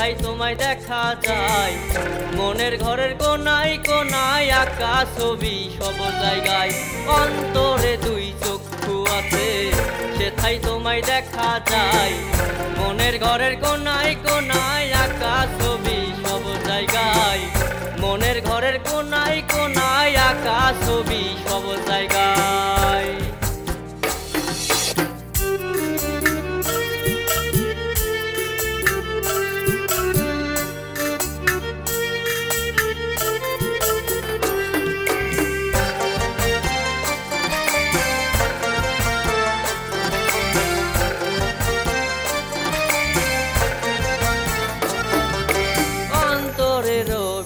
সেথায় তোমায় দেখা যায়। মনের ঘরের কোনায় কোনায় আঁকা ছবি সব জায়গায়। অন্তরে দুই চক্ষু আছে সেথায় তোমায় দেখা যায়। মনের ঘরের কোনায় কোনায় আঁকা ছবি সব জায়গায়। মনের ঘরের কোনায় কোনায় আঁকা ছবি সব জায়গায়।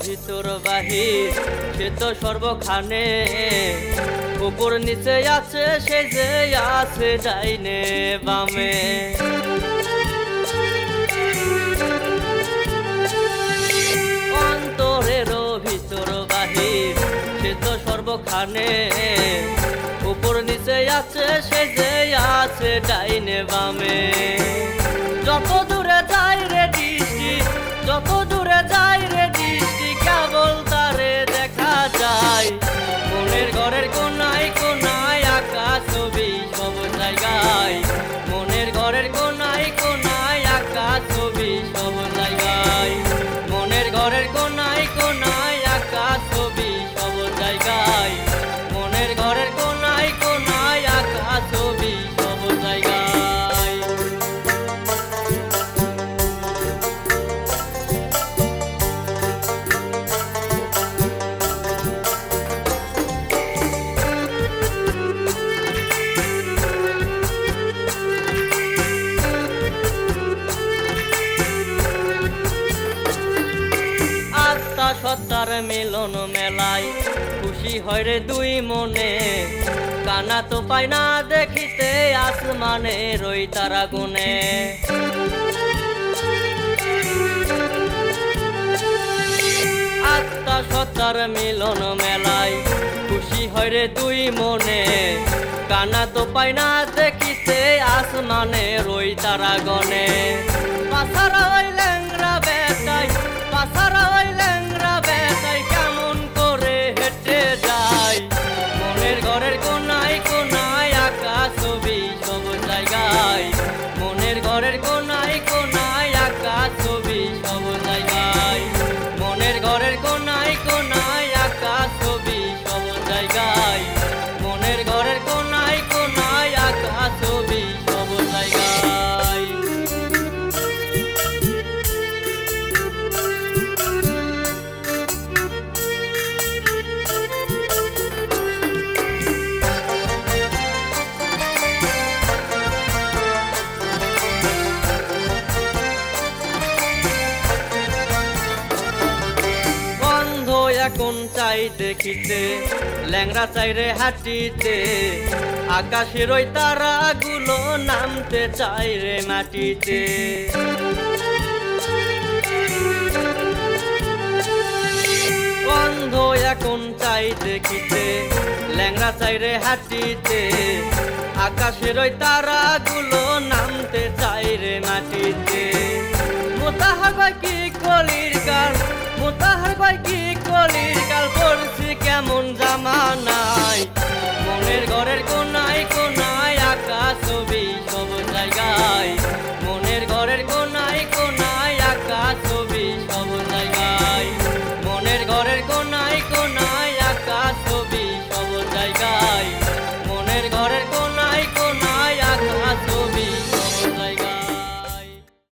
ভিতর বাহির সে তো সর্বখানে, উপর নিচে আছে সে যে আছে ডাইনে বামে। অন্তরের ভিতর বাহির সে তো সর্বখানে, উপর নিচে আছে সে যে আছে ডাইনে বামে। যত দূরে যায় রে দৃষ্টি, যত দূরে যায় রে দৃষ্টি, কেবল তারে দেখা যায়। মনের ঘরের কোনায় কোনায় আঁকা ছবি সব জায়গায়। মনের ঘরের কোনায় কোনায় আঁকা ছবি সব জায়গায়। মনের ঘরের কোনায় কোনায় আঁকা ছবি সব জায়গায়। মনের ঘরের কোনায় কোনায় আঁকা ছবি সব জায়গায়। সত্তার মিলন মেলায় খুশি হয় রে দুই মনে। কানা তো পায় না দেখিতে আসমানে রই তারা গুনে। আত্মা সত্তার মিলন মেলায় খুশি হয় রে দুই মনে। কানা তো পায় না দেখিতে আসমানে রই তারা গনে। পাছারা ওই ল্যাংরা বেটাই, পাছারা ওই ল্যাংরা বেটাই কেমন করে হেঁটে যায়। মনের ঘরের কোনায় কোনায় আঁকা ছবি সব জায়গায়। মনের ঘরের কোনায় কোনায় আঁকা ছবি সব জায়গায়। মনের ঘরের কোনায় কোনায় আঁকা ছবি সব জায়গায়। মনের ঘরের কোনায় কোনায় আঁকা ছবি সব জায়গায়। এখন চাই দেখিতে, ল্যাংরা চাইরে হাঁটিতে। আকাশের ওই তারাগুলো নামতে চাই রে মাটিতে। অন্ধ এখন চাই দেখিতে, ল্যাংরা চাইরে হাঁটিতে। আকাশের ওই তারাগুলো নামতে চাই রে মাটিতে। মোতাহার ভাই কি কলির কাল, মোতাহার ভাই কি কলির কাল, পড়ছি কেমন জামানায়। মনের ঘরের কোনায় কোনায় আঁকা ছবি সব জায়গায়। মনের ঘরের কোনায় কোনায় আঁকা ছবি সব জায়গায়। মনের ঘরের